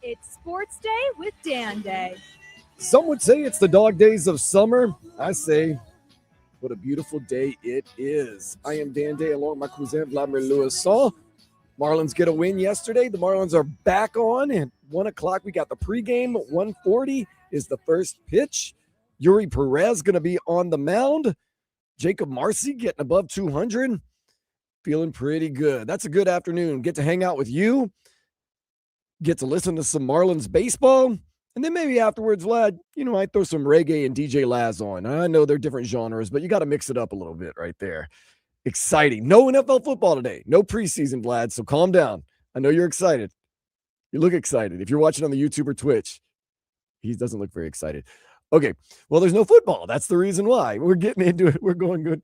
It's Sports Day with Dan Day. Some would say it's the dog days of summer. I say, what a beautiful day it is. I am Dan Day along with my cousin Vladimir Louison. Marlins get a win yesterday. The Marlins are back on at 1 o'clock. We got the pregame. 1:40 is the first pitch. Yuri Perez going to be on the mound. Jacob Marcy getting above 200. Feeling pretty good. That's a good afternoon. Get to hang out with you. Get to listen to some Marlins baseball. And then maybe afterwards, Vlad, I throw some reggae and DJ Laz on. I know they're different genres, but you got to mix it up a little bit right there. Exciting. No NFL football today. No preseason, Vlad, so calm down. I know you're excited. You look excited. If you're watching on the YouTube or Twitch, he doesn't look very excited. Okay, well, there's no football. That's the reason why. We're getting into it. We're going good.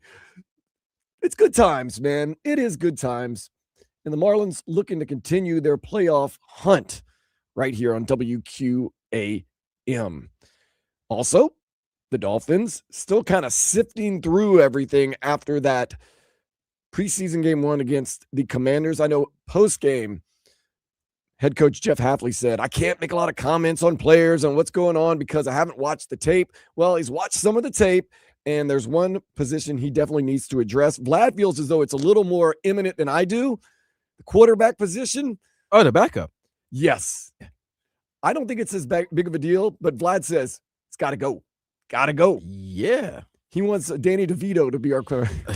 It's good times, man. It is good times. And the Marlins looking to continue their playoff hunt right here on WQAM. Also, the Dolphins still kind of sifting through everything after that preseason game 1 against the Commanders. I know post-game, head coach Jeff Hafley said, I can't make a lot of comments on players and what's going on because I haven't watched the tape. Well, he's watched some of the tape, and there's one position he definitely needs to address. Vlad feels as though it's a little more imminent than I do. The quarterback position. Oh, the backup. Yes. I don't think it's as big of a deal, but Vlad says it's got to go. Got to go. Yeah. He wants Danny DeVito to be our quarterback.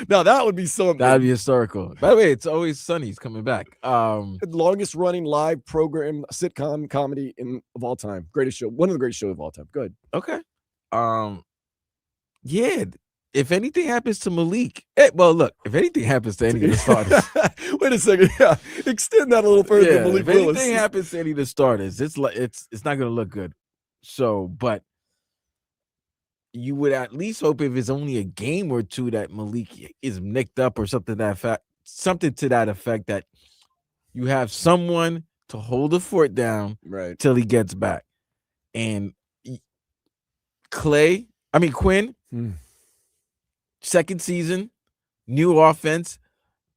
Now, that would be something. That would be historical. By the way, It's Always Sunny. He's coming back. Longest running live program, sitcom comedy of all time. Greatest show. One of the greatest shows of all time. Good. Okay. Yeah. If anything happens to Malik, look, if anything happens to any of the starters. Wait a second. Yeah. Extend that a little further than Malik Willis. If anything happens to any of the starters, it's not going to look good. So, but you would at least hope if it's only a game or two that Malik is nicked up or something to that effect, that you have someone to hold the fort down right till he gets back. And Quinn, second season, new offense,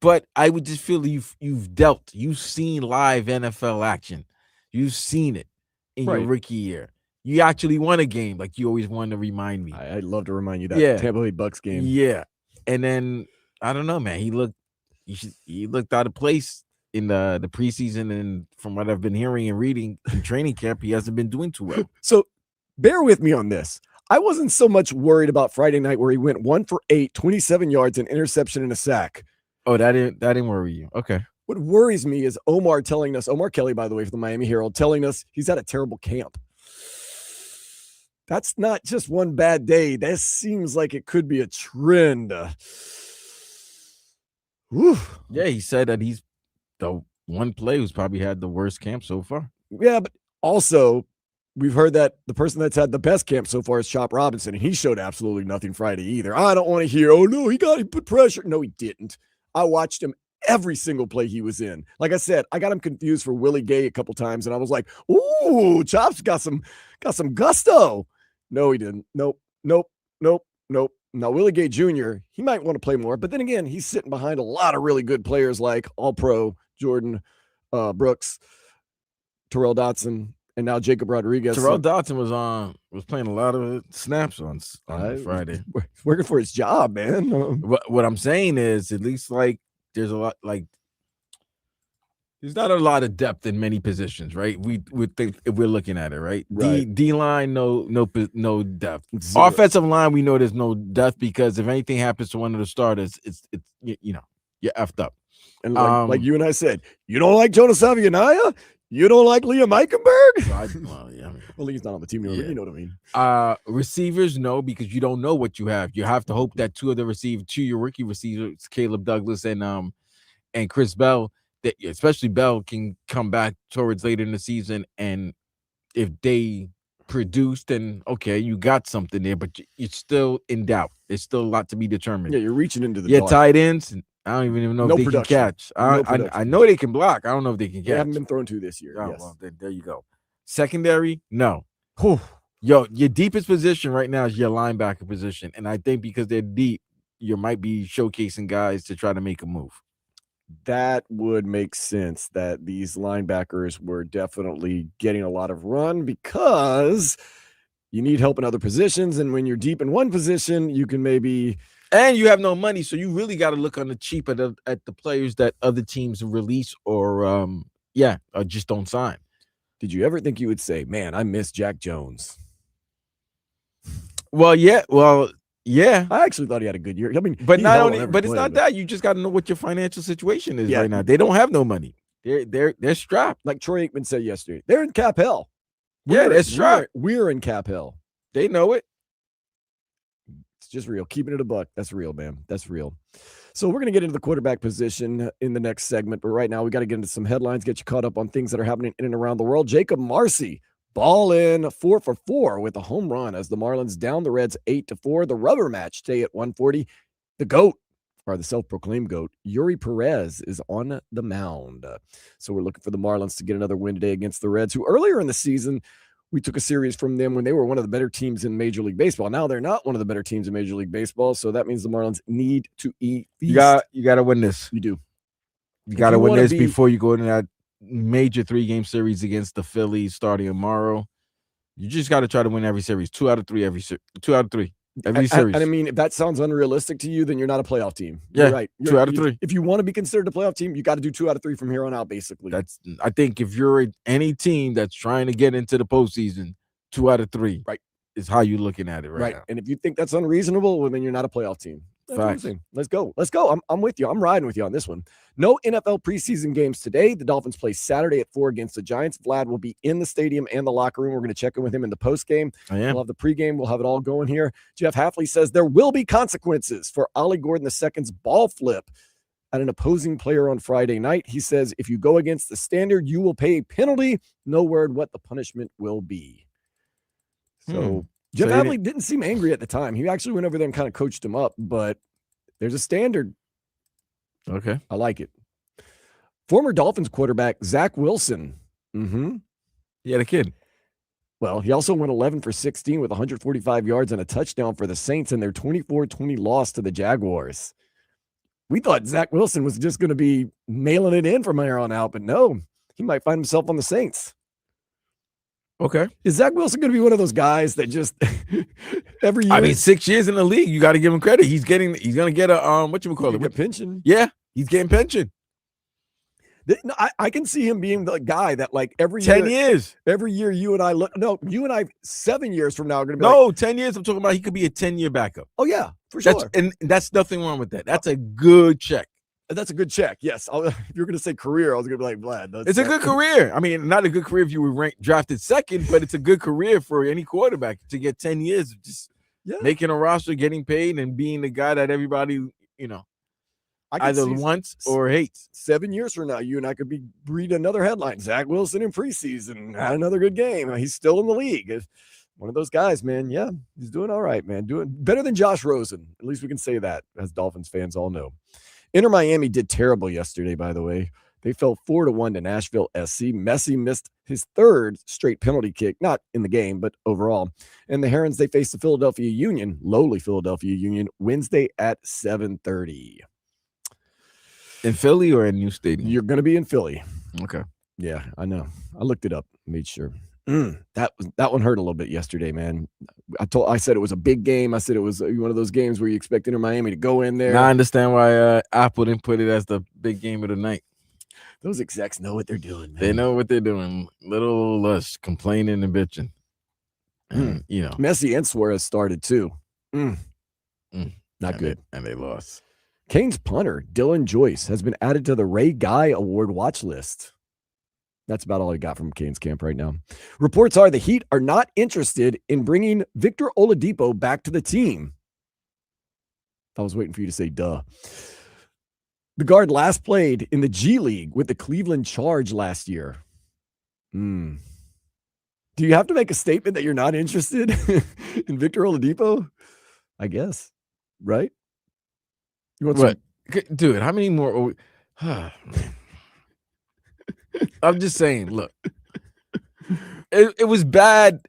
but I would just feel you've seen live NFL action. You've seen it in your rookie year. You actually won a game, like you always wanted to remind me. I'd love to remind you that Tampa Bay Bucks game. Yeah, and then I don't know, man. He looked out of place in the preseason, and from what I've been hearing and reading in training camp, he hasn't been doing too well. So bear with me on this. I wasn't so much worried about Friday night where he went 1 for 8, 27 yards, an interception, and a sack. Oh, that didn't worry you. Okay. What worries me is Omar Kelly, by the way, from the Miami Herald, telling us he's at a terrible camp. That's not just one bad day. That seems like it could be a trend. Yeah, he said that he's the one player who's probably had the worst camp so far. Yeah, but also we've heard that the person that's had the best camp so far is Chop Robinson, and he showed absolutely nothing Friday either. I don't want to hear, oh, no, he put pressure. No, he didn't. I watched him every single play he was in. Like I said, I got him confused for Willie Gay a couple times, and I was like, ooh, Chop's got some gusto. No, he didn't. Nope. Now, Willie Gay Jr., he might want to play more, but then again, he's sitting behind a lot of really good players like All-Pro Jordan Brooks, Terrell Dotson, and now Jacob Rodriguez. Terrell Dotson was playing a lot of snaps on Friday. Working for his job, man. What I'm saying is, at least like there's a lot like there's not a lot of depth in many positions, right? We would think if we're looking at it, right? D line, no depth. Zero. Offensive line, we know there's no depth because if anything happens to one of the starters, it's you're effed up. And like you and I said, you don't like Jonas Avianaya? You don't like Liam Eichenberg? Well, he's not on the team anymore. You know what I mean. Receivers, no, because you don't know what you have. You have to hope that two your rookie receivers, Caleb Douglas and Chris Bell, that especially Bell, can come back towards later in the season, and if they produce, then okay, you got something there, but you're still in doubt. There's still a lot to be determined. Yeah, you're reaching into the dark. Tight ends, I don't even know if they can catch. I know they can block. I don't know if they can catch. They haven't been thrown to this year. Oh, yes. well, there you go. Secondary, no. Yo, your deepest position right now is your linebacker position, and I think because they're deep, you might be showcasing guys to try to make a move. That would make sense that these linebackers were definitely getting a lot of run because you need help in other positions. And when you're deep in one position, you can maybe. And you have no money, so you really got to look on the cheap at the players that other teams release or or just don't sign. Did you ever think you would say, man, I miss Jack Jones? Well, yeah. I actually thought he had a good year. I mean, but not only, but it's not that. You just got to know what your financial situation is right now. They don't have no money. They're strapped. Like Troy Aikman said yesterday, they're in cap hell. They're strapped. We're in cap hell. They know it. It's just real. Keeping it a buck. That's real, man. That's real. So we're going to get into the quarterback position in the next segment. But right now, we got to get into some headlines, get you caught up on things that are happening in and around the world. Jacob Marcy, ball in 4 for 4 with a home run as the Marlins down the Reds 8-4. The rubber match stay at 140. The GOAT, or the self-proclaimed GOAT, Yuri Perez is on the mound. So we're looking for the Marlins to get another win today against the Reds, who earlier in the season, we took a series from them when they were one of the better teams in Major League Baseball. Now they're not one of the better teams in Major League Baseball, so that means the Marlins need to eat. You got to win this. You do. You got to win this before you go into that major 3-game series against the Phillies starting tomorrow. You just got to try to win every series. 2 out of 3 every series. And I mean, if that sounds unrealistic to you, then you're not a playoff team. You're right. 2 out of 3. If you want to be considered a playoff team, you got to do 2 out of 3 from here on out, basically. I think if you're any team that's trying to get into the postseason, 2 out of 3 is how you're looking at it right now. And if you think that's unreasonable, well, then you're not a playoff team. Facts. Let's go. I'm with you. I'm riding with you on this one. No NFL preseason games today. The Dolphins play Saturday at 4 against the Giants. Vlad will be in the stadium and the locker room. We're going to check in with him in the postgame. We'll have the pregame. We'll have it all going here. Jeff Hafley says there will be consequences for Ollie Gordon II's ball flip at an opposing player on Friday night. He says if you go against the standard, you will pay a penalty. No word what the punishment will be. So Jeff Hafley didn't seem angry at the time. He actually went over there and kind of coached him up, but there's a standard. Okay. I like it. Former Dolphins quarterback Zach Wilson. He had a kid. Well, he also went 11 for 16 with 145 yards and a touchdown for the Saints in their 24-20 loss to the Jaguars. We thought Zach Wilson was just going to be mailing it in from here on out, but no, he might find himself on the Saints. Okay. Is Zach Wilson going to be one of those guys that just every year? I mean, 6 years in the league, you got to give him credit. He's going to get a a pension. Yeah, he's getting pension. I can see him being the guy that like every 10 years. Every year you and I 7 years from now are going to be 10 years. I'm talking about he could be a 10-year backup. Oh yeah, for sure. And that's nothing wrong with that. That's a good check. That's a good check. Yes. If you're going to say career, I was going to be like, Vlad. It's a good career. I mean, not a good career if you were drafted second, but it's a good career for any quarterback to get 10 years of just making a roster, getting paid, and being the guy that everybody, either wants or hates. 7 years from now, you and I could be reading another headline. Zach Wilson in preseason had another good game. He's still in the league. One of those guys, man. Yeah, he's doing all right, man. Doing better than Josh Rosen. At least we can say that, as Dolphins fans all know. Inter Miami did terrible yesterday, by the way. They fell 4-1 to Nashville SC. Messi missed his 3rd straight penalty kick, not in the game, but overall. And the Herons, they faced the Philadelphia Union, lowly Philadelphia Union, Wednesday at 7:30. In Philly or in New Stadium? You're going to be in Philly. Okay. Yeah, I know. I looked it up, made sure. That one hurt a little bit yesterday, man. I said it was a big game. I said it was one of those games where you expect Inter Miami to go in there. Now I understand why Apple didn't put it as the big game of the night. Those execs know what they're doing, man. They know what they're doing. Little lush, complaining and bitching. And, Messi and Suarez started too. Not good. And they lost. Canes punter Dylan Joyce has been added to the Ray Guy Award watch list. That's about all I got from Canes camp right now. Reports are the Heat are not interested in bringing Victor Oladipo back to the team. I was waiting for you to say duh. The guard last played in the G League with the Cleveland Charge last year. Do you have to make a statement that you're not interested in Victor Oladipo? I guess, right? You want what? Dude, how many more? I'm just saying, look, it was bad.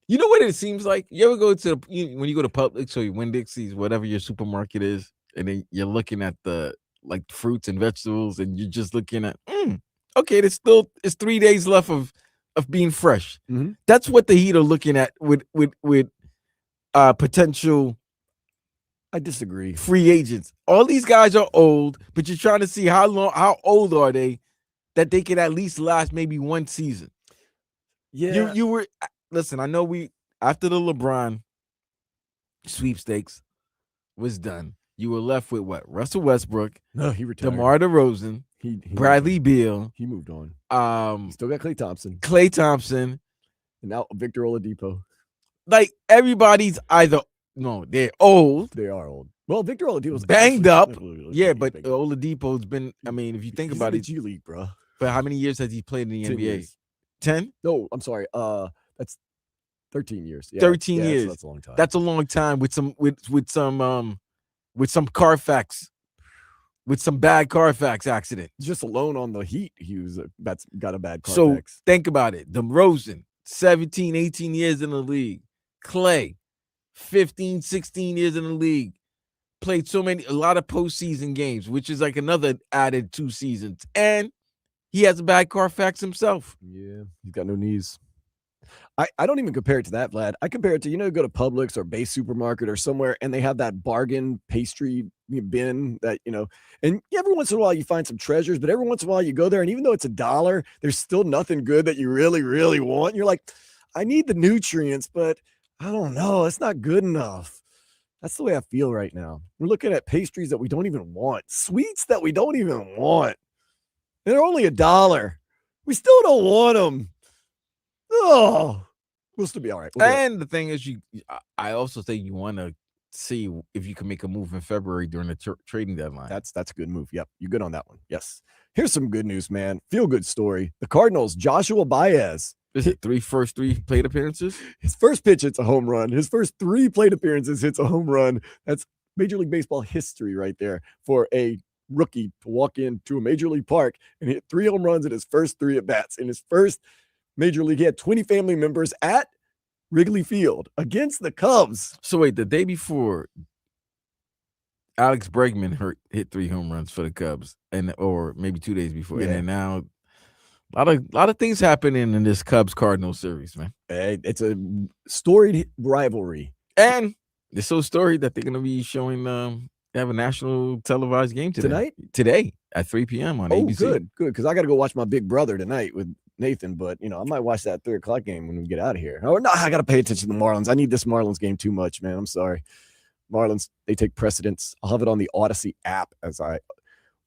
You know what it seems like? You ever go when you go to Publix or you Winn-Dixie's, whatever your supermarket is, and then you're looking at the like fruits and vegetables, and you're just looking at, okay, it's 3 days left of being fresh. Mhm. That's what the Heat are looking at with potential I disagree. free agents. All these guys are old, but you're trying to see how old are they that they can at least last maybe one season. Yeah. You were listen, I know after the LeBron sweepstakes was done, you were left with what? Russell Westbrook, No, he retired. DeMar DeRozan, He Bradley Beal. He moved on. Still got Klay Thompson. And now Victor Oladipo. Like everybody's they're old. They are old. Well, Victor Oladipo's banged up. Yeah, but banged Oladipo's been. I mean, if you think about it, G League, bro. But how many years has he played in the 10 NBA? years. 10? No, I'm sorry. That's 13 years. Yeah, 13 years. That's a long time. That's a long time with some Carfax. With some bad Carfax accident. Just alone on the Heat, that's got a bad Carfax. So think about it. DeRozan, 17, 18 years in the league. Klay, 15, 16 years in the league. Played a lot of postseason games, which is like another added 2 seasons. And he has a bad Carfax himself. Yeah, he's got no knees. I don't even compare it to that, Vlad. I compare it to, go to Publix or Base Supermarket or somewhere, and they have that bargain pastry bin that, and every once in a while you find some treasures, but every once in a while you go there, and even though it's $1, there's still nothing good that you really, really want. And you're like, I need the nutrients, but I don't know. It's not good enough. That's the way I feel right now. We're looking at pastries that we don't even want, sweets that we don't even want. And they're only $1. We still don't want them. Oh, we'll still be all right. And the thing is, I also say you want to see if you can make a move in February during the trading deadline. That's a good move. Yep, you're good on that one. Yes. Here's some good news, man. Feel good story. The Cardinals, Joshua Baez. Is it first three plate appearances? His first pitch hits a home run. His first 3 plate appearances hits a home run. That's Major League Baseball history right there for a rookie to walk into a Major League park and hit 3 home runs in his first 3 at-bats. In his first Major League, he had 20 family members at Wrigley Field against the Cubs. So wait, the day before, Alex Bregman hit 3 home runs for the Cubs, or maybe 2 days before, and then now a lot of things happening in this Cubs-Cardinals series, man. It's a storied rivalry, and it's so storied that they're going to be showing. They have a national televised game today at 3 p.m. on ABC. Good, because I got to go watch my big brother tonight with Nathan, but I might watch that 3 o'clock game when we get out of here. Oh no, I got to pay attention to the Marlins. I need this Marlins game too much, man. I'm sorry. Marlins, they take precedence. I'll have it on the Odyssey app as I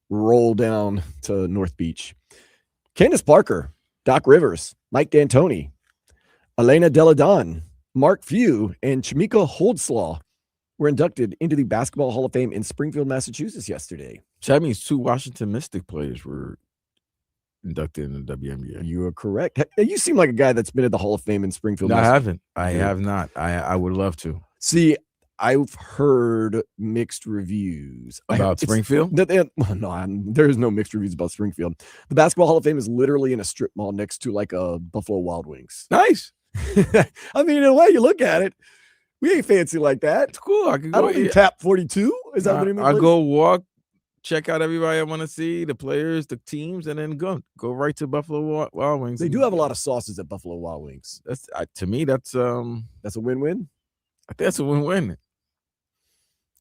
roll down to North Beach. Candace Parker, Doc Rivers, Mike D'Antoni, Elena Deladon, Mark Few, and Chimika Holdslaw were inducted into the Basketball Hall of Fame in Springfield, Massachusetts yesterday. So that means 2 Washington Mystic players were inducted in the WNBA. You are correct. You seem like a guy that's been at the Hall of Fame in Springfield. No, I haven't. I have not. I would love to. See, I've heard mixed reviews about Springfield. No, there's no mixed reviews about Springfield. The Basketball Hall of Fame is literally in a strip mall next to like a Buffalo Wild Wings. Nice. I mean, in a way, you look at it, we ain't fancy like that. It's cool. I don't need tap 42. Is that what it means? I go walk, check out everybody I want to see, the players, the teams, and then go right to Buffalo Wild Wings. They do have a lot of sauces at Buffalo Wild Wings. That's to me, that's a win-win. I think that's a win-win.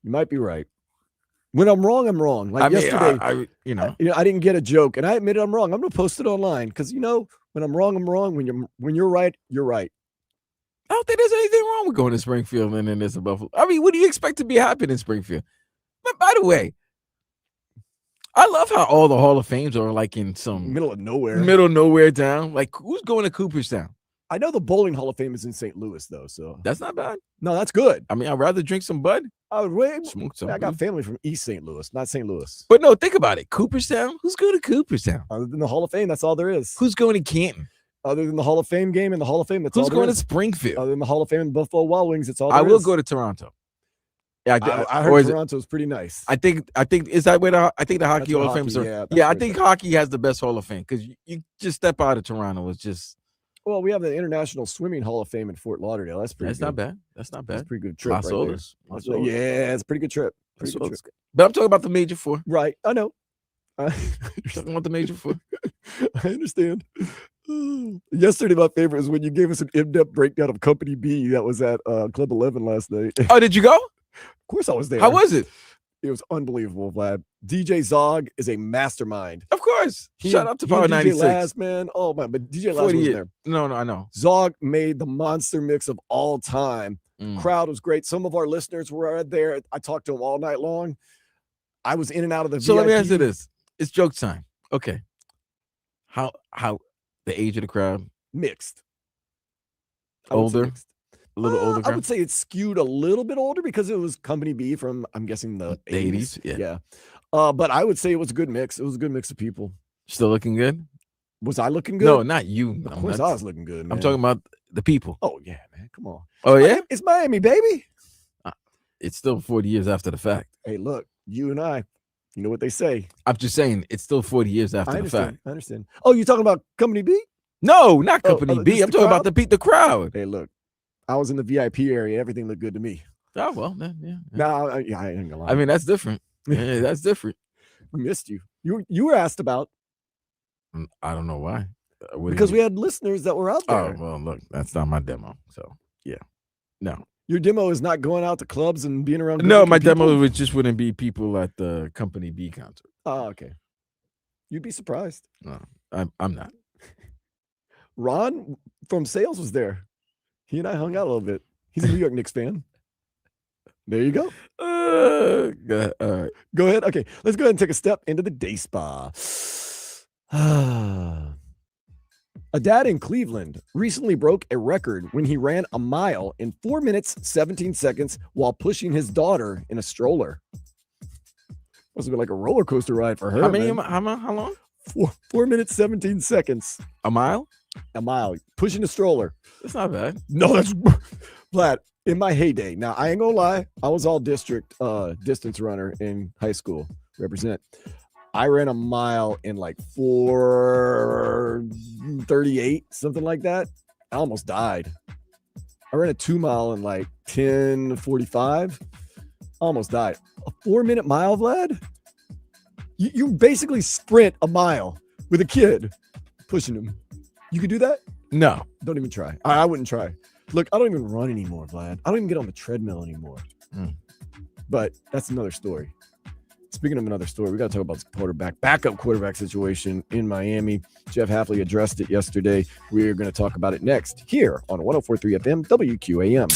You might be right. When I'm wrong, I'm wrong. Like yesterday, I didn't get a joke, and I admit I'm wrong. I'm gonna post it online because when I'm wrong, I'm wrong. When you're right, you're right. I don't think there's anything wrong with going to Springfield and then there's a Buffalo. I mean, what do you expect to be happening in Springfield? But by the way, I love how all the Hall of Fames are like in some middle of nowhere town. Like, who's going to Cooperstown? I know the Bowling Hall of Fame is in St. Louis, though, so that's not bad. No, that's good. I mean, I'd rather drink some bud. I would smoke some. I got family from East St. Louis, not St. Louis. But no, think about it. Cooperstown? Who's going to Cooperstown? Other than the Hall of Fame, that's all there is. Who's going to Canton? Other than the Hall of Fame game and the Hall of Fame, that's all there is. Who's going to Springfield? Other than the Hall of Fame and Buffalo Wild Wings, it's all there is. I will go to Toronto. Yeah, I heard Toronto's pretty nice. I think is that where I think the Hockey Hall of Fame is. Yeah, I think hockey has the best Hall of Fame because you just step out of Toronto. It's just. Well, we have the International Swimming Hall of Fame in Fort Lauderdale. That's pretty good. Not bad. That's not bad. That's a pretty good trip. Las Olas. Yeah, it's a pretty good trip. Pretty good trip. But I'm talking about the major four. Right. I know. Talking about the major four. I understand. Yesterday, my favorite is when you gave us an in-depth breakdown of Company B that was at Club 11 last night. Oh, did you go? Of course I was there. How was it? It was unbelievable, Vlad. DJ Zog is a mastermind. Of course. Shout out to Power DJ 96. Laz, man. Oh, man. But DJ Laz wasn't there. No, I know. Zog made the monster mix of all time. Crowd was great. Some of our listeners were there. I talked to them all night long. I was in and out of the So VIP. let me answer this. It's joke time. Okay. How the age of the crowd? Mixed. Older? A little older crowd? I would say it's skewed a little bit older because it was Company B from, I'm guessing, the 80s. Yeah. But I would say it was a good mix. It was a good mix of people. Still looking good? Was I looking good? No, not you. Of course I was looking good, man. I'm talking about the people. Oh, yeah, man. Come on. Oh, yeah? It's Miami, baby. It's still 40 years after the fact. Hey, look, you and I, you know what they say. I'm just saying, it's still 40 years after the fact. I understand. Oh, you're talking about Company B? No, not Company B. I'm talking about the crowd. Hey, look, I was in the VIP area. Everything looked good to me. Oh, well, then, yeah. No, I ain't gonna lie. I mean, that's different. Yeah, that's different. We missed you. You were asked about. I don't know why. Because we had listeners that were out there. Oh, well, look, that's not my demo. So, yeah. No. Your demo is not going out to clubs and being around. No, my demo just wouldn't be people at the Company B concert. Oh, okay. You'd be surprised. No, I'm not. Ron from sales was there. He and I hung out a little bit. He's a New York Knicks fan. There you go. All right. Go ahead. Okay, let's go ahead and take a step into the day spa. A dad in Cleveland recently broke a record when he ran a mile in 4 minutes, 17 seconds while pushing his daughter in a stroller. Must have been like a roller coaster ride for her. How long? 4 minutes, 17 seconds. A mile? A mile. Pushing a stroller. That's not bad. No, that's Vlad. In my heyday. Now, I ain't gonna lie. I was all district distance runner in high school. Represent. I ran a mile in like 4:38, something like that. I almost died. I ran a 2 mile in like 10:45. Almost died. A 4 minute mile, Vlad? You basically sprint a mile with a kid pushing him. You could do that? No. Don't even try. I wouldn't try. Look, I don't even run anymore, Vlad. I don't even get on the treadmill anymore. But that's another story. Speaking of another story, we got to talk about this backup quarterback situation in Miami. Jeff Hafley addressed it yesterday. We're going to talk about it next here on 104.3 FM WQAM.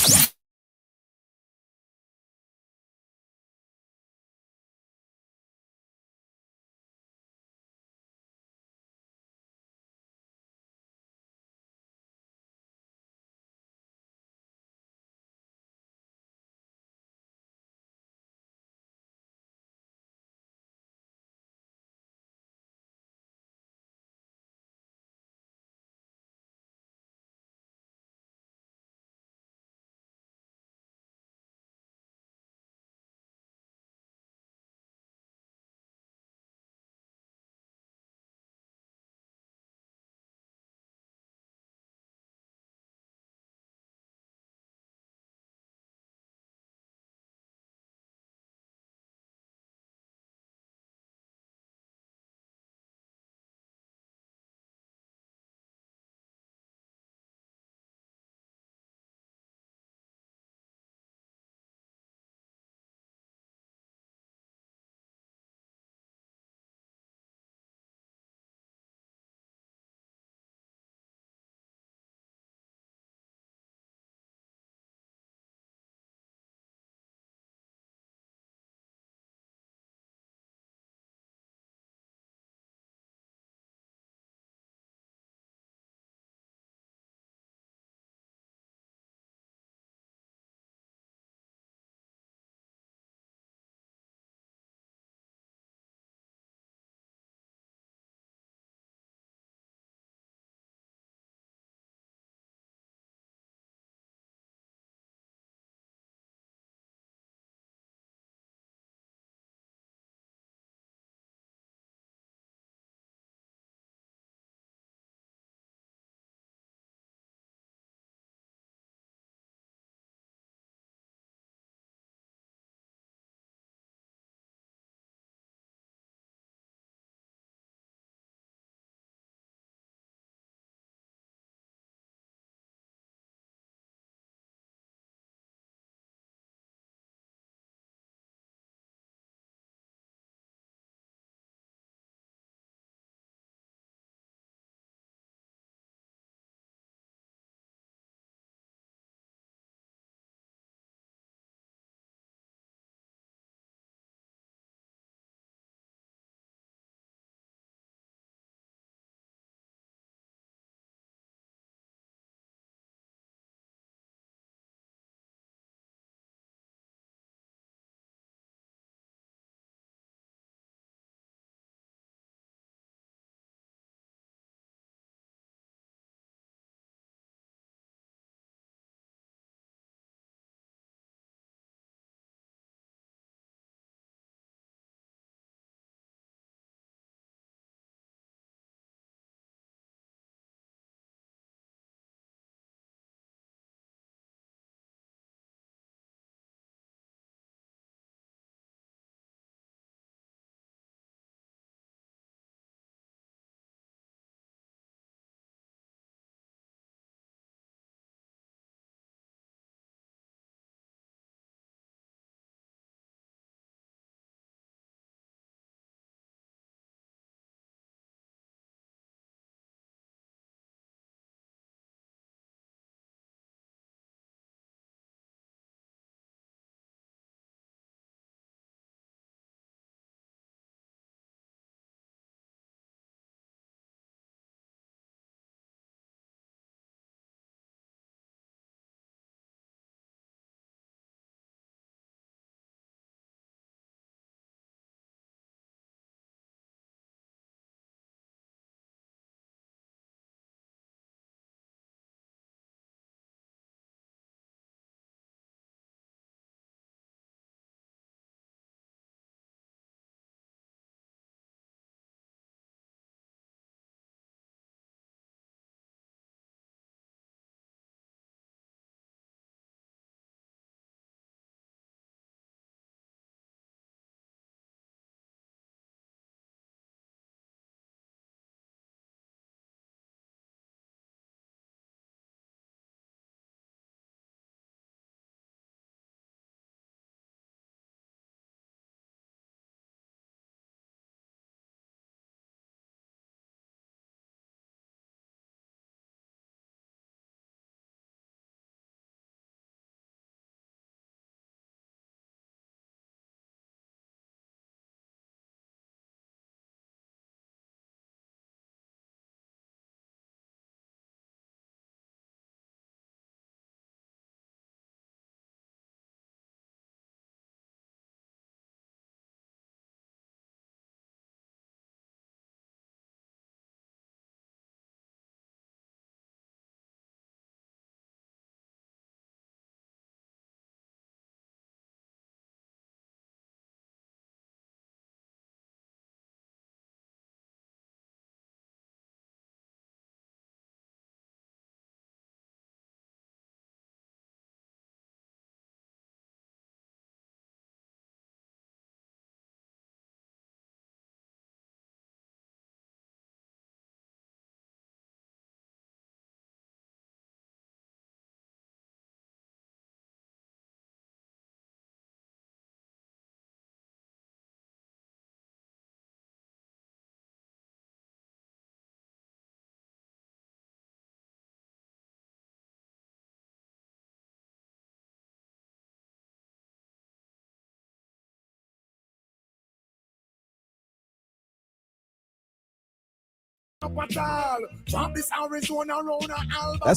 That's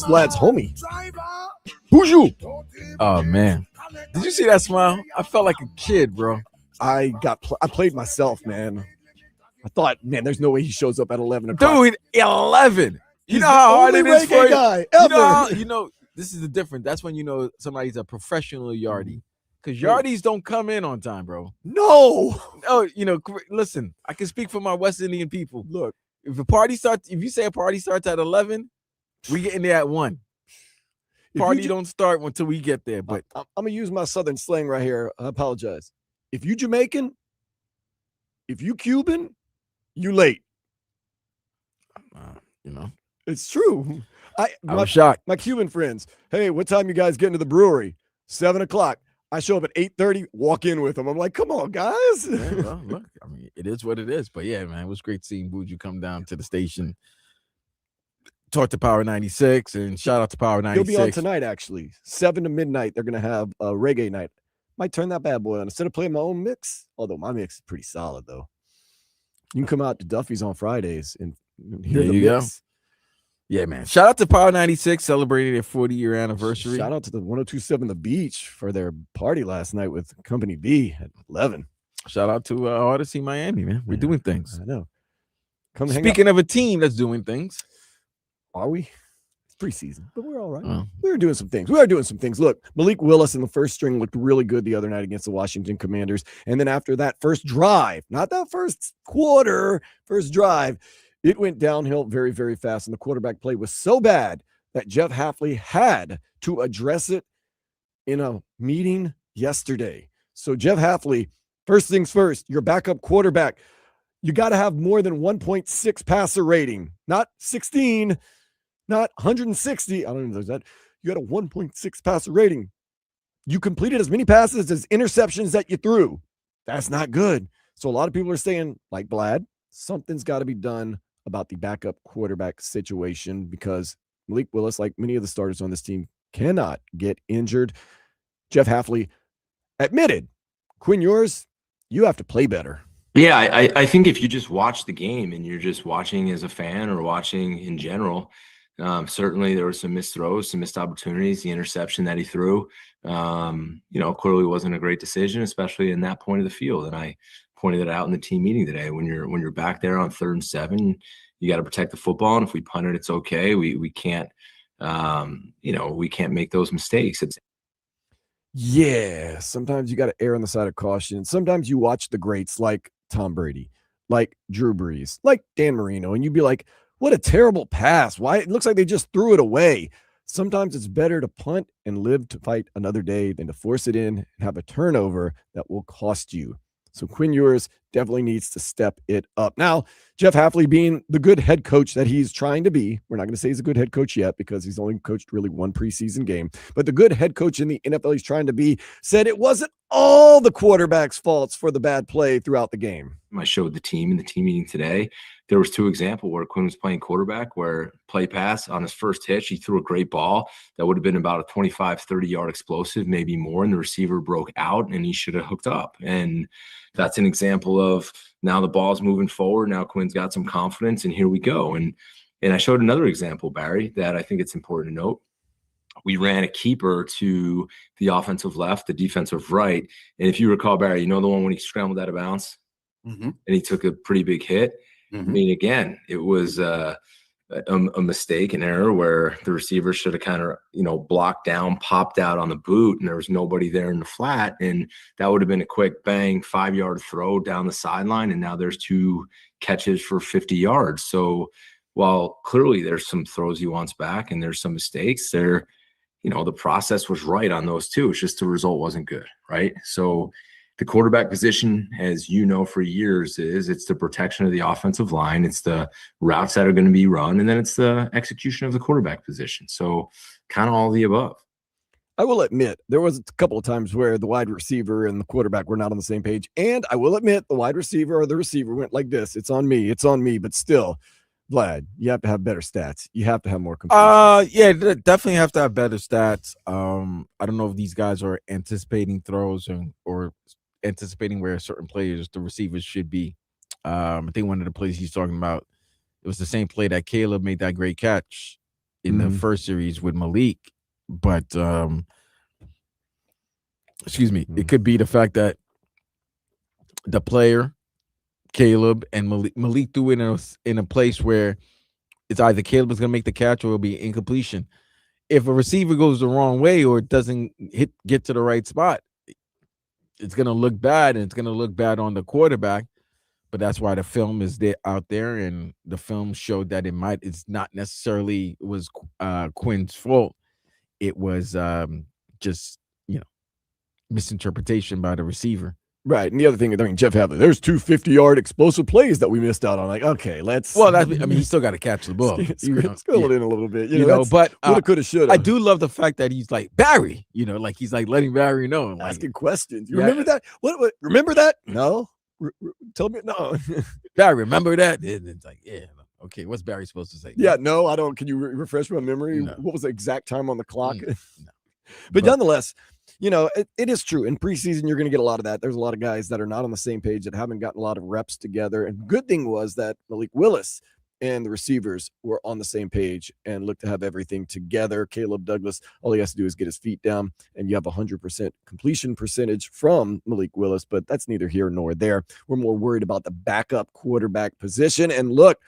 Vlad's homie. Bonjour. Oh man, did you see that smile? I felt like a kid, bro. I played myself, man. I thought, man, there's no way he shows up at 11 o'clock. Dude, 11. You He's know how hard the it only is for reggae you. guy ever. You know, this is the difference. That's when you know somebody's a professional yardie. Because yardies don't come in on time, bro. No. Oh, listen, I can speak for my West Indian people. Look, if you say a party starts at 11, we get in there at 1. Party don't start until we get there. But I'm going to use my Southern slang right here. I apologize. If you Jamaican, if you Cuban, you late. It's true. I'm shocked. My Cuban friends, hey, what time you guys getting to the brewery? 7 o'clock. I show up at 8:30, walk in with them. I'm like, come on, guys. Yeah, well, look, I mean, it is what it is. But yeah, man, it was great seeing Buju come down to the station, talk to Power 96, and shout out to Power 96. He'll be on tonight, actually. 7 to midnight, they're going to have a reggae night. Might turn that bad boy on instead of playing my own mix. Although my mix is pretty solid, though. You can come out to Duffy's on Fridays and hear the mix. Go. Yeah, man. Shout out to Power 96 celebrating their 40-year anniversary. Shout out to the 102.7 The Beach for their party last night with Company B at 11. Shout out to Odyssey Miami, man. We're doing things. I know. Speaking of a team that's doing things. Are we? It's preseason, but we're all right. We're doing some things. We are doing some things. Look, Malik Willis in the first string looked really good the other night against the Washington Commanders. And then after that first drive, not that first quarter, first drive, it went downhill very, very fast, and the quarterback play was so bad that Jeff Hafley had to address it in a meeting yesterday. So Jeff Hafley, first things first, your backup quarterback, you got to have more than 1.6 passer rating, not 16, not 160. I don't know if there's that. You got a 1.6 passer rating. You completed as many passes as interceptions that you threw. That's not good. So a lot of people are saying, like Vlad, something's got to be done about the backup quarterback situation because Malik Willis, like many of the starters on this team, cannot get injured. Jeff Hafley admitted, Quinn Ewers, you have to play better. Yeah, I think if you just watch the game and you're just watching as a fan or watching in general, certainly there were some missed throws, some missed opportunities. The interception that he threw, clearly wasn't a great decision, especially in that point of the field. And I pointed it out in the team meeting today. When you're back there on 3rd and 7, you got to protect the football. And if we punt it, it's okay. We can't, we can't make those mistakes. Yeah, sometimes you got to err on the side of caution. Sometimes you watch the greats like Tom Brady, like Drew Brees, like Dan Marino, and you'd be like, what a terrible pass. Why? It looks like they just threw it away. Sometimes it's better to punt and live to fight another day than to force it in and have a turnover that will cost you. So Quinn Ewers definitely needs to step it up. Now, Jeff Hafley being the good head coach that he's trying to be, we're not going to say he's a good head coach yet because he's only coached really one preseason game, but the good head coach in the NFL he's trying to be said it wasn't all the quarterback's faults for the bad play throughout the game. I showed the team in the team meeting today. There was 2 examples where Quinn was playing quarterback where play pass on his first hitch, he threw a great ball that would have been about a 25, 30-yard explosive, maybe more, and the receiver broke out and he should have hooked up. And that's an example of now the ball's moving forward. Now Quinn's got some confidence and here we go. And I showed another example, Barry, that I think it's important to note. We ran a keeper to the offensive left, the defensive right. And if you recall, Barry, the one when he scrambled out of bounds and he took a pretty big hit. I mean, again, it was a mistake, an error where the receiver should have kind of, blocked down, popped out on the boot, and there was nobody there in the flat. And that would have been a quick bang, 5-yard throw down the sideline. And now there's 2 catches for 50 yards. So while clearly there's some throws he wants back and there's some mistakes there, the process was right on those 2. It's just the result wasn't good, right? So the quarterback position, as you know, for years it's the protection of the offensive line. It's the routes that are going to be run. And then it's the execution of the quarterback position. So kind of all the above. I will admit there was a couple of times where the wide receiver and the quarterback were not on the same page. And I will admit the wide receiver or the receiver went like this. It's on me. But still, Vlad, you have to have better stats. You have to have more completions. Yeah, definitely have to have better stats. I don't know if these guys are anticipating throws or anticipating where certain players, the receivers should be. I think one of the plays he's talking about, It was the same play that Caleb made that great catch in the Mhm. first series with Malik. But excuse me, it could be the fact that the player, Caleb, and Malik threw it in a place where it's either Caleb is going to make the catch or it'll be incompletion. If a receiver goes the wrong way or it doesn't get to the right spot, it's going to look bad, and it's going to look bad on the quarterback. But that's why the film is out there, and the film showed that it's not necessarily was Quinn's fault. It was just misinterpretation by the receiver. Right. And the other thing, Jeff Hadley, there's 2 50-yard explosive plays that we missed out on. Like, okay, let's. Well, he still got to catch the ball. Spill it in a little bit. But woulda, coulda, shoulda. I do love the fact that he's like, Barry, like he's like letting Barry know. Asking questions. You remember that? What? Remember that? No. Tell me. No. Barry, remember that? And it's like, yeah. Okay, what's Barry supposed to say? Yeah, no, I don't. Can you refresh my memory? No. What was the exact time on the clock? No. But nonetheless, it is true. In preseason, you're going to get a lot of that. There's a lot of guys that are not on the same page, that haven't gotten a lot of reps together. And good thing was that Malik Willis and the receivers were on the same page and looked to have everything together. Caleb Douglas, all he has to do is get his feet down, and you have 100% completion percentage from Malik Willis, but that's neither here nor there. We're more worried about the backup quarterback position. And look,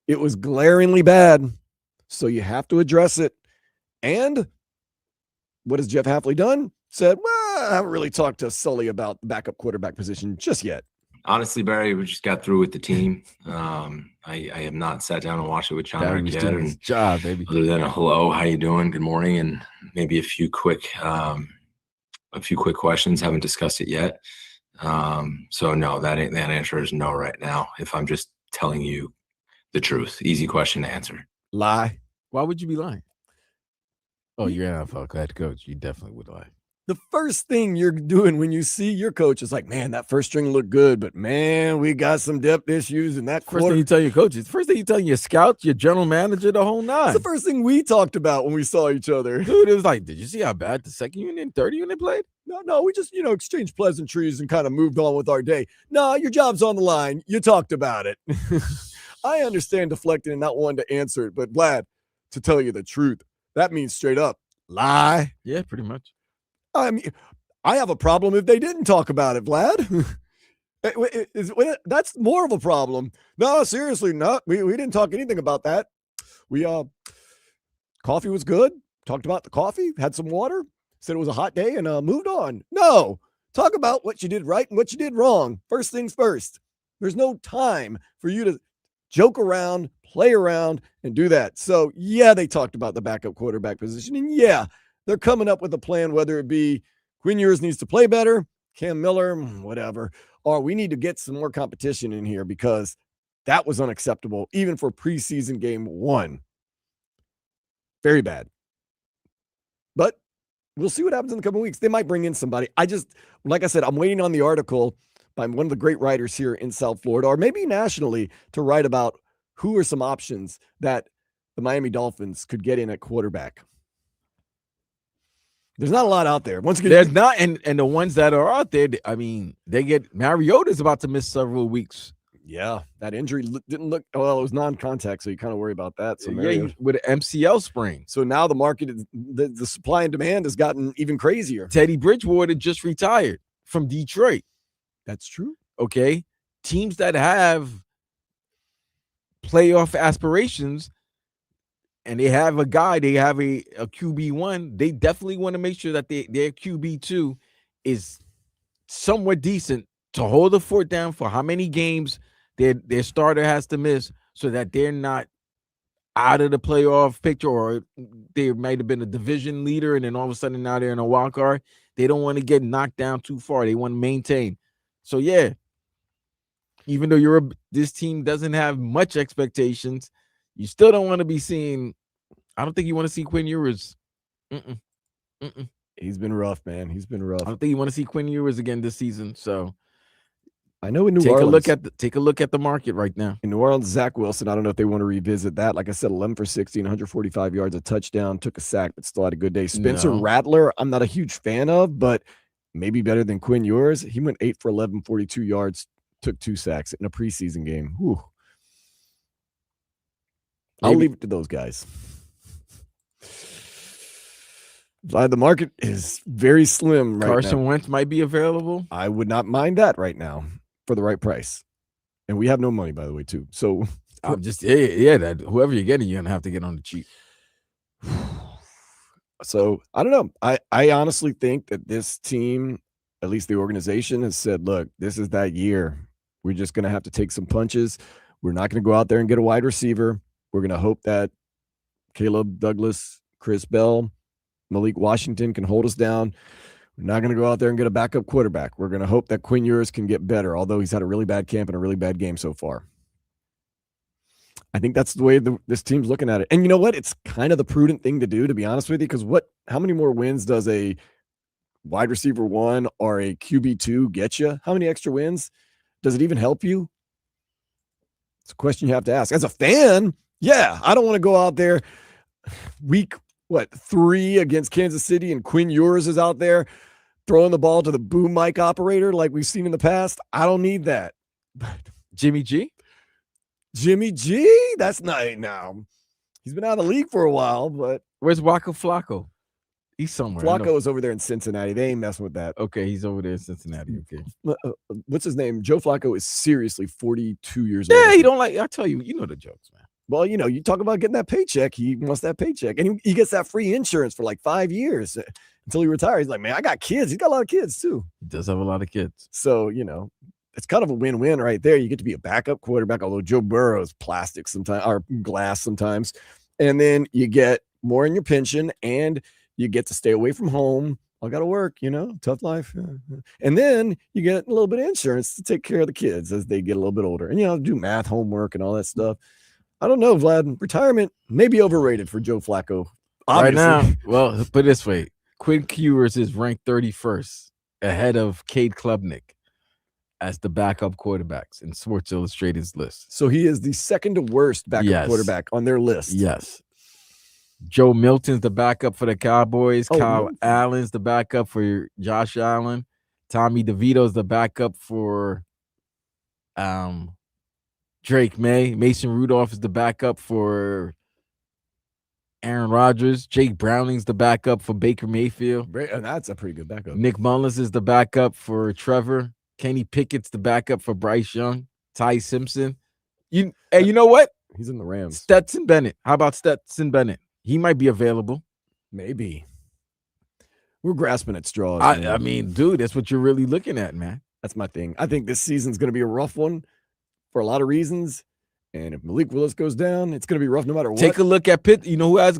it was glaringly bad, so you have to address it. And what has Jeff Hafley done? Said, well, I haven't really talked to Sully about the backup quarterback position just yet. Honestly, Barry, we just got through with the team. I have not sat down and watched it with John Rick yet. Doing his job, baby. Other than a hello, how you doing? Good morning, and maybe a few quick questions. Haven't discussed it yet. So no, that answer is no right now. If I'm just telling you the truth, easy question to answer. Lie. Why would you be lying? Oh, you're an NFL head coach. You definitely would lie. The first thing you're doing when you see your coach is like, man, that first string looked good, but man, we got some depth issues in that First thing you tell your coaches. First thing you tell your scouts, your general manager, the whole nine. That's the first thing we talked about when we saw each other. Dude, it was like, did you see how bad the second unit and third unit played? No, we just, exchanged pleasantries and kind of moved on with our day. No, your job's on the line. You talked about it. I understand deflecting and not wanting to answer it, but Vlad, to tell you the truth, that means straight up lie. Yeah, pretty much. I mean, I have a problem if they didn't talk about it, Vlad. That's more of a problem. No, seriously, no. We didn't talk anything about that. We coffee was good. Talked about the coffee, had some water, said it was a hot day, and moved on. No, talk about what you did right and what you did wrong. First things first. There's no time for you to joke around, play around, and do that. So, yeah, they talked about the backup quarterback position, and yeah, they're coming up with a plan, whether it be Quinn Ewers needs to play better, Cam Miller, whatever, or we need to get some more competition in here because that was unacceptable, even for preseason game 1. Very bad. But we'll see what happens in the coming weeks. They might bring in somebody. Like I said, I'm waiting on the article by one of the great writers here in South Florida, or maybe nationally, to write about who are some options that the Miami Dolphins could get in at quarterback. There's not a lot out there. Once again, there's not, and the ones that are out there, I mean, they get Mariota's about to miss several weeks. Yeah, that injury didn't look well. It was non-contact, so you kind of worry about that. So yeah, with an MCL sprain. So now the market, the supply and demand has gotten even crazier. Teddy Bridgewater just retired from Detroit. That's true. Okay, teams that have playoff aspirations, and they have a guy, they have a QB1, they definitely want to make sure that their QB2 is somewhat decent to hold the fort down for how many games their starter has to miss so that they're not out of the playoff picture, or they might have been a division leader and then all of a sudden now they're in a wild card. They don't want to get knocked down too far. They want to maintain. So, yeah, even though this team doesn't have much expectations, you still don't want to be seeing. I don't think you want to see Quinn Ewers. He's been rough, man. He's been rough. I don't think you want to see Quinn Ewers again this season. So I know in New Orleans, take a look at the market right now. In New Orleans, Zach Wilson, I don't know if they want to revisit that. Like I said, 11 for 60, 145 yards, a touchdown, took a sack, but still had a good day. Spencer Rattler, I'm not a huge fan of, but maybe better than Quinn Ewers. He went 8 for 11, 42 yards, took 2 sacks in a preseason game. Whew. I'll leave it to those guys. The market is very slim right now. Carson Wentz might be available. I would not mind that right now for the right price. And we have no money, by the way, too. So I'm just that whoever you're getting, you're gonna have to get on the cheap. So I don't know. I honestly think that this team, at least the organization, has said, look, this is that year. We're just gonna have to take some punches. We're not gonna go out there and get a wide receiver. We're gonna hope that Caleb Douglas, Chris Bell, Malik Washington can hold us down. We're not going to go out there and get a backup quarterback. We're going to hope that Quinn Ewers can get better, although he's had a really bad camp and a really bad game so far. I think that's the way this team's looking at it. And you know what? It's kind of the prudent thing to do, to be honest with you, because how many more wins does a wide receiver 1 or a QB2 get you? How many extra wins? Does it even help you? It's a question you have to ask. As a fan, yeah, I don't want to go out there week 3 against Kansas City and Quinn Ewers is out there throwing the ball to the boom mic operator like we've seen in the past. I don't need that. Jimmy G? That's not now. He's been out of the league for a while, but where's Waka Flacco? He's somewhere. Flacco is over there in Cincinnati. They ain't messing with that. Okay, he's over there in Cincinnati. Okay. What's his name? Joe Flacco is seriously 42 years old. Yeah, he don't like. I tell you, you know the jokes, man. Well, you talk about getting that paycheck. He wants that paycheck. And he gets that free insurance for like 5 years until he retires. He's like, man, I got kids. He's got a lot of kids too. He does have a lot of kids. So, it's kind of a win-win right there. You get to be a backup quarterback, although Joe Burrow is plastic sometimes or glass sometimes. And then you get more in your pension and you get to stay away from home. I got to work, tough life. And then you get a little bit of insurance to take care of the kids as they get a little bit older and, do math, homework and all that stuff. I don't know, Vlad. Retirement may be overrated for Joe Flacco. Obviously. Right now, well, put it this way. Quinn Ewers is ranked 31st ahead of Cade Klubnik as the backup quarterbacks in Sports Illustrated's list. So he is the second to worst backup quarterback on their list. Yes. Joe Milton's the backup for the Cowboys. Kyle Allen's the backup for Josh Allen. Tommy DeVito's the backup for Drake May. Mason Rudolph is the backup for Aaron Rodgers. Jake Browning's the backup for Baker Mayfield. And that's a pretty good backup. Nick Mullins is the backup for Trevor. Kenny Pickett's the backup for Bryce Young. Ty Simpson. You know what? He's in the Rams. Stetson Bennett. How about Stetson Bennett? He might be available. Maybe. We're grasping at straws. I mean, dude, that's what you're really looking at, man. That's my thing. I think this season's going to be a rough one for a lot of reasons. And if Malik Willis goes down, it's going to be rough no matter what. Take a look at Pitt. You know who has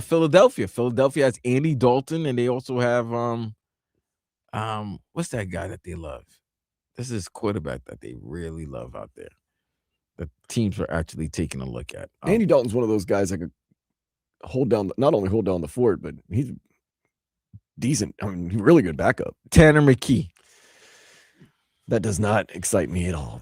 Philadelphia? Philadelphia has Andy Dalton, and they also have what's that guy that they love? This is quarterback that they really love out there. The teams are actually taking a look at. Andy Dalton's one of those guys that could not only hold down the fort, but he's decent. I mean, really good backup. Tanner McKee. That does not excite me at all.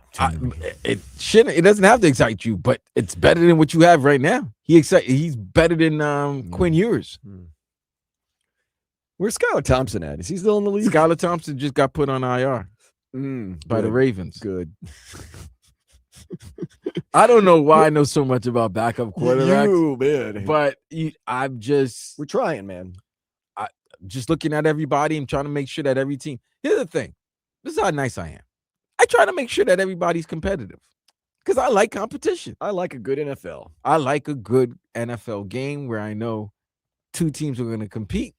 It shouldn't. It doesn't have to excite you, but it's better than what you have right now. He's better than Quinn Ewers. Where's Skylar Thompson at? Is he still in the league? Skylar Thompson just got put on IR by the Ravens. Good. I don't know why I know so much about backup quarterbacks, man. But we're trying, man. Just looking at everybody and trying to make sure that every team. Here's the thing. This is how nice I am. I try to make sure that everybody's competitive because I like competition. I like a good NFL. I like a good NFL game where I know two teams are going to compete.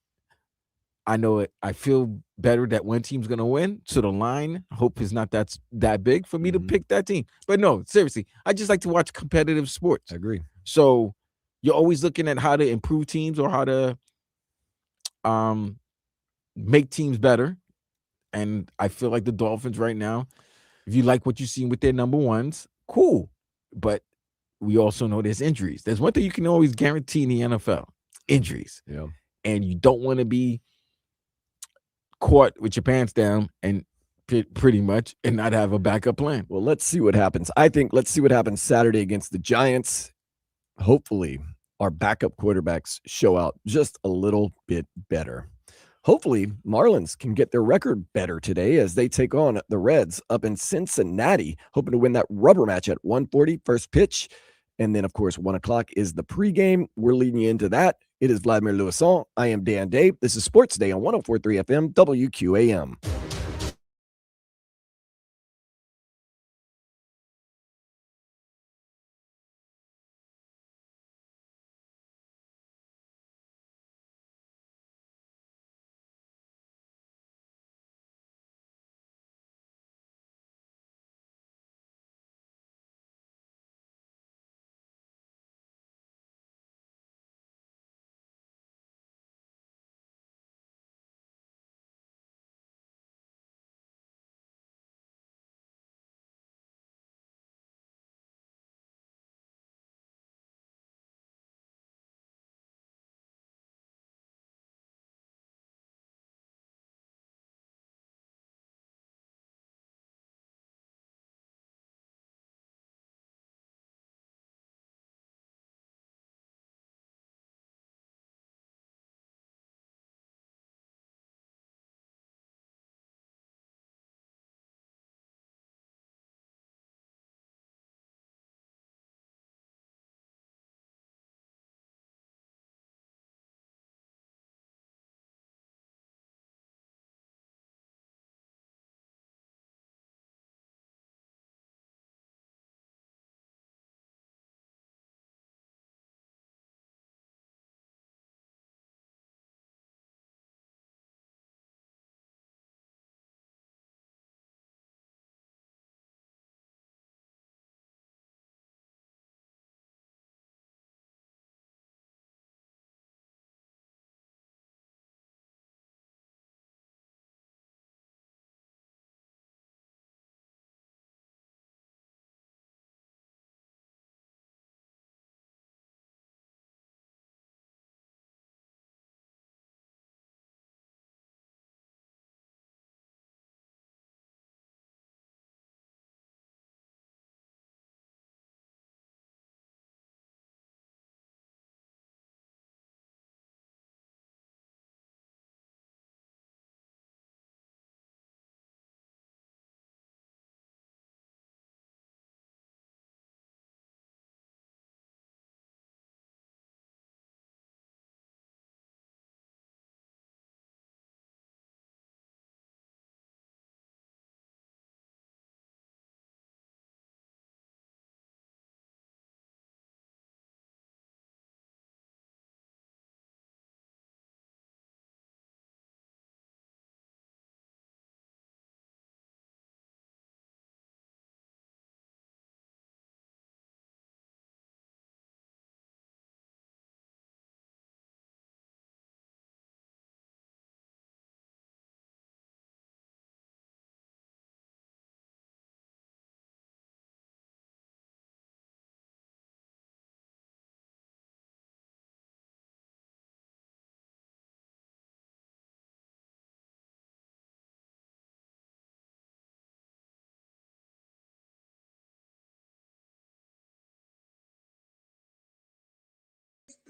I know it. I feel better that one team's going to win. So the line, hope is not that big for me to pick that team. But no, seriously, I just like to watch competitive sports. I agree. So you're always looking at how to improve teams or how to make teams better. And I feel like the Dolphins right now, if you like what you've seen with their number ones, cool. But we also know there's injuries. There's one thing you can always guarantee in the NFL, injuries. Yeah. And you don't want to be caught with your pants down and pretty much and not have a backup plan. Well, let's see what happens. Let's see what happens Saturday against the Giants. Hopefully, our backup quarterbacks show out just a little bit better. Hopefully, Marlins can get their record better today as they take on the Reds up in Cincinnati, hoping to win that rubber match at 1:40 first pitch. And then, of course, 1 o'clock is the pregame. We're leading you into that. It is Vladimir Louison. I am Dan Day. This is Sports Day on 104.3 FM WQAM.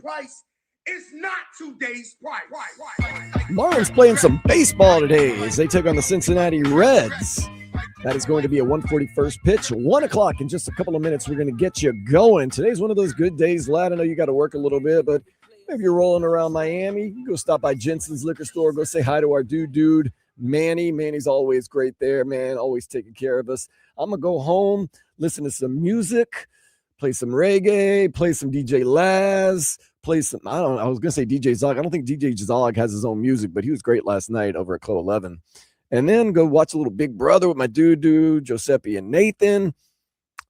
Price is not today's price. Marlins playing some baseball today as they take on the Cincinnati Reds. That is going to be a 1:41 pitch, 1 o'clock in just a couple of minutes. We're going to get you going. Today's one of those good days, lad. I know you got to work a little bit, but if you're rolling around Miami, you go stop by Jensen's Liquor Store. Go say hi to our dude, Manny. Manny's always great there, man, always taking care of us. I'm going to go home, listen to some music, play some reggae, play some DJ Laz, play some, I was going to say DJ Zog. I don't think DJ Zog has his own music, but he was great last night over at Club 11. And then go watch a little Big Brother with my dude, Giuseppe and Nathan,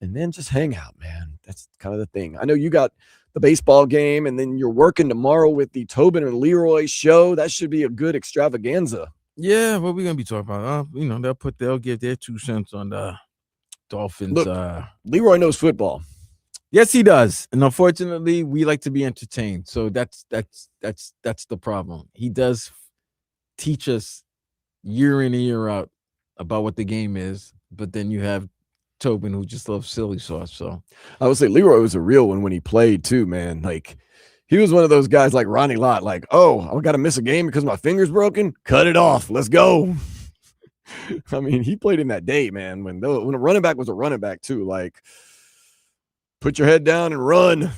and then just hang out, man. That's kind of the thing. I know you got the baseball game, and then you're working tomorrow with the Tobin and Leroy show. That should be a good extravaganza. Yeah, what we're going to be talking about? They'll give their 2 cents on the Dolphins. Look, Leroy knows football. Yes, he does. And unfortunately, we like to be entertained. So that's the problem. He does teach us year in and year out about what the game is, but then you have Tobin who just loves silly sauce. So I would say Leroy was a real one when he played too, man. Like he was one of those guys like Ronnie Lott, like, oh, I got to miss a game because my finger's broken. Cut it off. Let's go. I mean, he played in that day, man, when a running back was a running back too. Like Put your head down and run.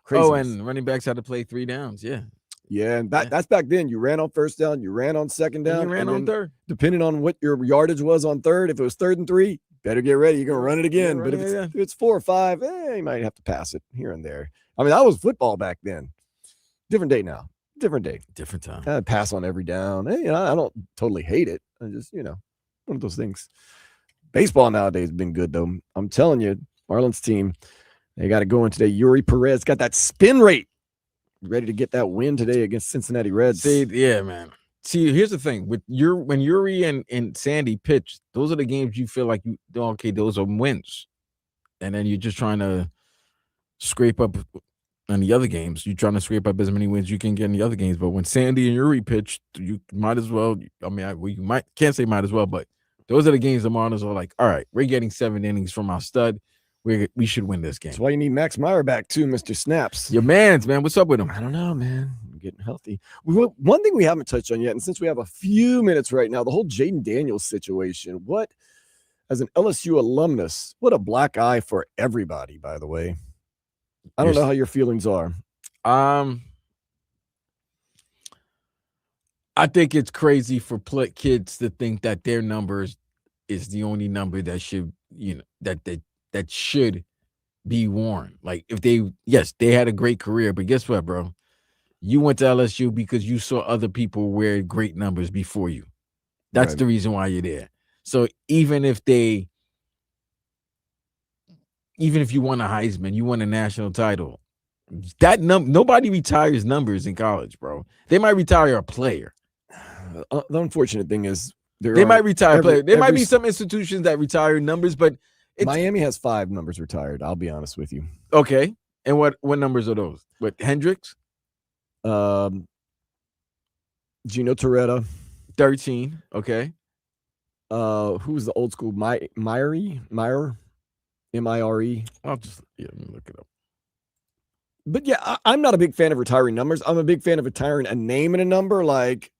Craziness. Oh, and running backs had to play 3 downs. Yeah. Yeah, and that's back then. You ran on first down, you ran on second down, And you ran on third. Depending on what your yardage was on third, if it was 3rd and 3, better get ready. You're gonna run it again. But if it's 4 or 5, you might have to pass it here and there. I mean, that was football back then. Different day now. Different day. Different time. I pass on every down. Hey, I don't totally hate it. I just, one of those things. Baseball nowadays has been good though. I'm telling you, Marlins team, they got it going today. Yuri Perez got that spin rate. Ready to get that win today against Cincinnati Reds. See, yeah, man. See, here's the thing. When Yuri and Sandy pitch, those are the games you feel like those are wins. And then you're just trying to scrape up on the other games. You're trying to scrape up as many wins you can get in the other games. But when Sandy and Yuri pitch, you might as well. I mean, can't say might as well, but those are the games the Marlins are like, all right, we're getting 7 innings from our stud. We should win this game. That's why you need Max Meyer back too, Mr. Snaps. Your man's, man. What's up with him? I don't know, man. I'm getting healthy. One thing we haven't touched on yet, and since we have a few minutes right now, the whole Jayden Daniels situation. What, as an LSU alumnus, what a black eye for everybody, by the way. I don't know how your feelings are. I think it's crazy for kids to think that their numbers is the only number that should, that should be worn. Like if they had a great career, but guess what, bro? You went to LSU because you saw other people wear great numbers before you. That's the reason why you're there. So even if you won a Heisman, you won a national title, nobody retires numbers in college, bro. They might retire a player. The unfortunate thing is they might retire a player. There might be some institutions that retire numbers, but Miami has 5 numbers retired. I'll be honest with you. Okay. And what numbers are those? What, Hendricks? Gino Toretta. 13. Okay. Who's the old school? Meyer? M-I-R-E. I'll just let me look it up. But yeah, I'm not a big fan of retiring numbers. I'm a big fan of retiring a name and a number like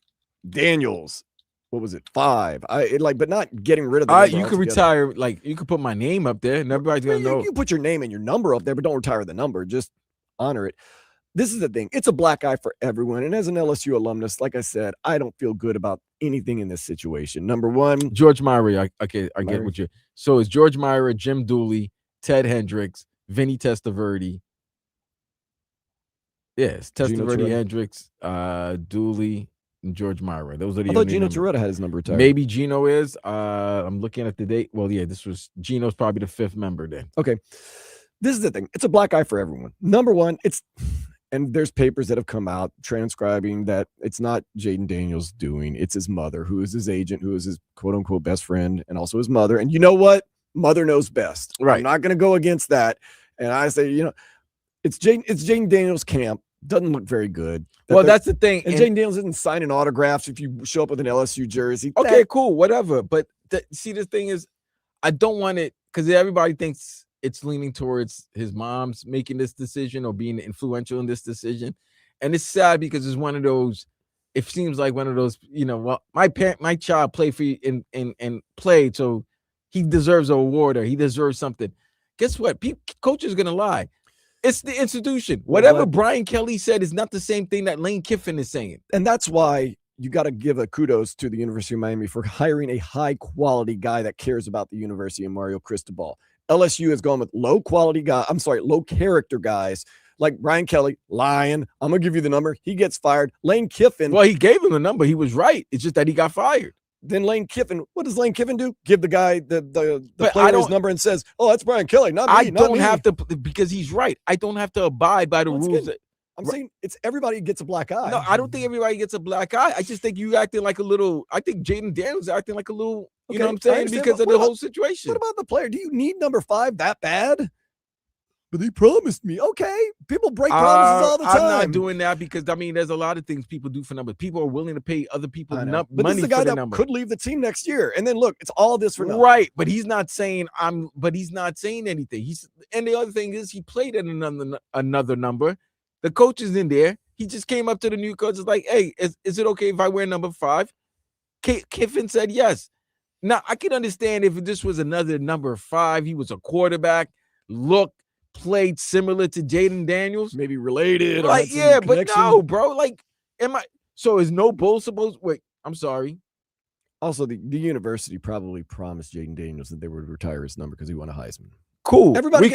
Daniels. What was it? 5. But not getting rid of the number. You could retire, you could put my name up there and everybody's gonna know. You put your name and your number up there, but don't retire the number. Just honor it. This is the thing. It's a black eye for everyone. And as an LSU alumnus, like I said, I don't feel good about anything in this situation. Number one, George Myrie. I get what you. So it's George Myrie, Jim Dooley, Ted Hendricks, Vinny Testaverde. Yes, Testaverde, Hendricks, Dooley, and George Myrie. Those are the. I thought Gino Toretta had his number retired. Maybe Gino is. I'm looking at the date. Well, yeah, Gino's probably the 5th member then. Okay. This is the thing. It's a black eye for everyone. Number one, and there's papers that have come out transcribing that it's not Jayden Daniels doing. It's his mother, who is his agent, who is his quote unquote best friend, and also his mother. And you know what? Mother knows best. Right. I'm not going to go against that. And I say, it's Jayden Daniels' camp. Doesn't look very good. That's the thing. And Jayden Daniels isn't signing autographs if you show up with an LSU jersey. Okay, cool, whatever. But see, the thing is, I don't want it because everybody thinks it's leaning towards his mom's making this decision or being influential in this decision. And it's sad because it's one of those, it seems like one of those, my child played for you and played, so he deserves an award or he deserves something. Guess what? Coaches are going to lie. It's the institution. Whatever Brian Kelly said is not the same thing that Lane Kiffin is saying. And that's why you got to give a kudos to the University of Miami for hiring a high-quality guy that cares about the university and Mario Cristobal. LSU has gone with low character guys like Brian Kelly, lying. I'm going to give you the number. He gets fired. Lane Kiffin. Well, he gave him the number. He was right. It's just that he got fired. Then Lane Kiffin, what does Lane Kiffin do? Give the guy the player's number and says, "Oh, that's Brian Kelly, not me." I don't have to, because he's right. I don't have to abide by the rules. I'm saying it's everybody gets a black eye. No, I don't think everybody gets a black eye. I just think you acting like a little. I think Jayden Daniels acting like a little. You know what I'm saying? Because of the whole situation. What about the player? Do you need number 5 that bad? But they promised me. Okay, people break promises all the time. I'm not doing that because there's a lot of things people do for numbers. People are willing to pay other people money but this is a guy that number. Could leave the team next year, and then look, it's all this for nothing. Right, but he's not saying But he's not saying anything. And the other thing is he played at another number. The coach is in there. He just came up to the new coach. Is like, hey, is it okay if I wear number 5? Kiffin said yes. Now I can understand if this was another number 5. He was a quarterback. Look. played similar to Jayden Daniels? Maybe related. Or Like, had some yeah, but connection. no, bro. Like, so is no bull supposed? Wait, I'm sorry. Also, the university probably promised Jayden Daniels that they would retire his number because he won a Heisman. Cool. Everybody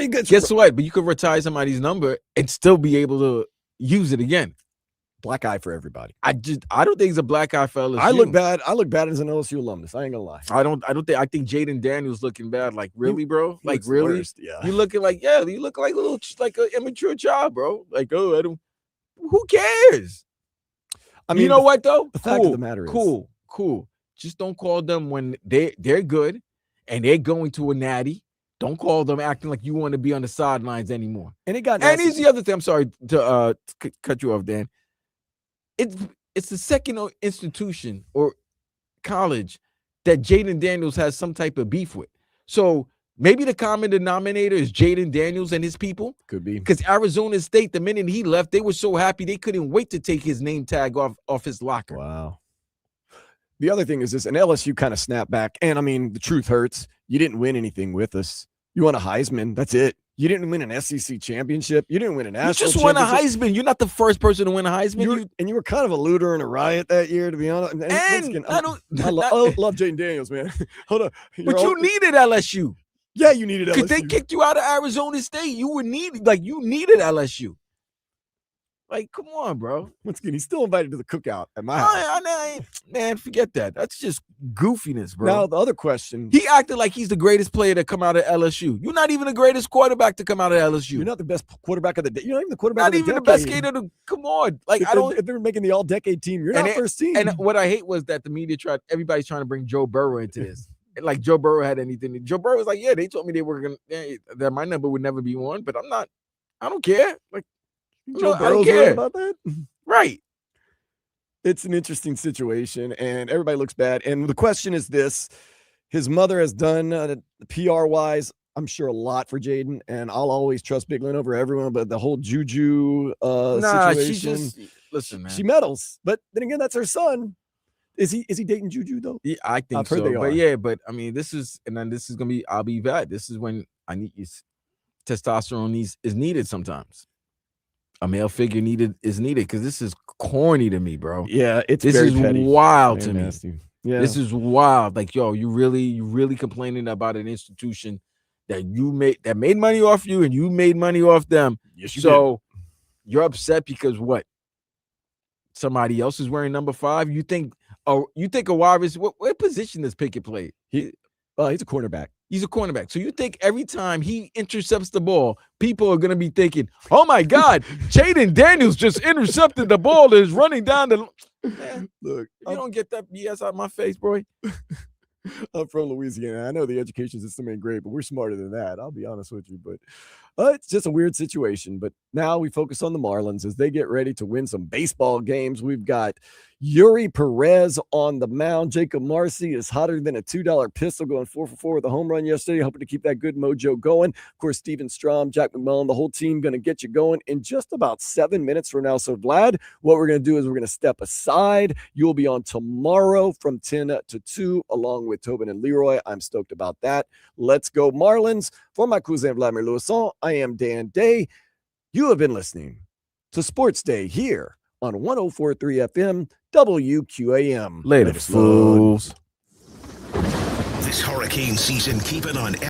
gets. Guess what? But you could retire somebody's number and still be able to use it again. Black eye for everybody. I don't think it's a black eye for LSU. I look bad as an LSU alumnus. I ain't gonna lie. I think Jayden Daniels looking bad. Like, really, bro? Like, really? Yeah. You looking like, you look like an immature child, bro. Like, oh, I don't. Who cares? I mean, you know what though? The fact of the matter is, cool. Just don't call them when they're good and they're going to a natty. Don't call them acting like you want to be on the sidelines anymore. And here's the other thing. I'm sorry to cut you off, Dan. It's the second institution or college that Jayden Daniels has some type of beef with. So maybe the common denominator is Jayden Daniels and his people. Could be. Because Arizona State, the minute he left, they were so happy they couldn't wait to take his name tag off his locker. Wow. The other thing is this, and LSU kind of snapped back. And I mean, the truth hurts. You didn't win anything with us. You won a Heisman. That's it. You didn't win an SEC championship. You didn't win a national championship. You just won a Heisman. You're not the first person to win a Heisman. You were kind of a looter and a riot that year, to be honest. And I love Jayden Daniels, man. Hold on. But you needed LSU. Yeah, you needed LSU. Because they kicked you out of Arizona State. You needed LSU. Like, come on, bro. Once again, he's still invited to the cookout at my house. Man, forget that. That's just goofiness, bro. Now, the other question. He acted like he's the greatest player to come out of LSU. You're not even the greatest quarterback to come out of LSU. You're not the best quarterback of the day. You're not even the quarterback of the decade. Not even the best skater. Come on. Like, if they're making the all-decade team, you're not first team. And what I hate was that the media everybody's trying to bring Joe Burrow into this. Like, Joe Burrow had anything. Joe Burrow was like, yeah, they told me they were going to, that my number would never be one, but I don't care. Like, Joe Burrow's right about that? Right. It's an interesting situation, and everybody looks bad. And the question is this. His mother has done, PR-wise, I'm sure a lot for Jayden, and I'll always trust Big Lynn over everyone, but the whole Juju situation. Listen, man. She meddles. But then again, that's her son. Is he dating Juju, though? Yeah, I think so. But I mean, this is going to be, I'll be bad. This is when testosterone is needed sometimes. A male figure is needed because this is corny to me, bro. Yeah, this is petty. Wild very to nasty. me. Yeah, this is wild. Like, yo, you really complaining about an institution that made money off you and you made money off them. Yes, you did. You're upset because what? Somebody else is wearing number 5. You think a wide receiver? What position does Pickett play? He's a cornerback. He's a cornerback. So you think every time he intercepts the ball, people are going to be thinking, oh, my God, Jayden Daniels just intercepted the ball that is running down the – Man, look, you don't get that BS out of my face, bro. I'm from Louisiana. I know the education system ain't great, but we're smarter than that. I'll be honest with you. But it's just a weird situation. But now we focus on the Marlins as they get ready to win some baseball games. We've got Yuri Perez on the mound. Jacob Marcy is hotter than a $2 pistol, going 4 for 4 with a home run yesterday, hoping to keep that good mojo going. Of course, Steven Strom, Jack McMullen, the whole team going to get you going in just about 7 minutes from now. So, Vlad, what we're going to do is we're going to step aside. You'll be on tomorrow from 10 to 2, along with Tobin and Leroy. I'm stoked about that. Let's go, Marlins. For my cousin Vladimir Louison, I am Dan Day. You have been listening to Sports Day here on 104.3 FM WQAM. Later, fools. This hurricane season, keep it on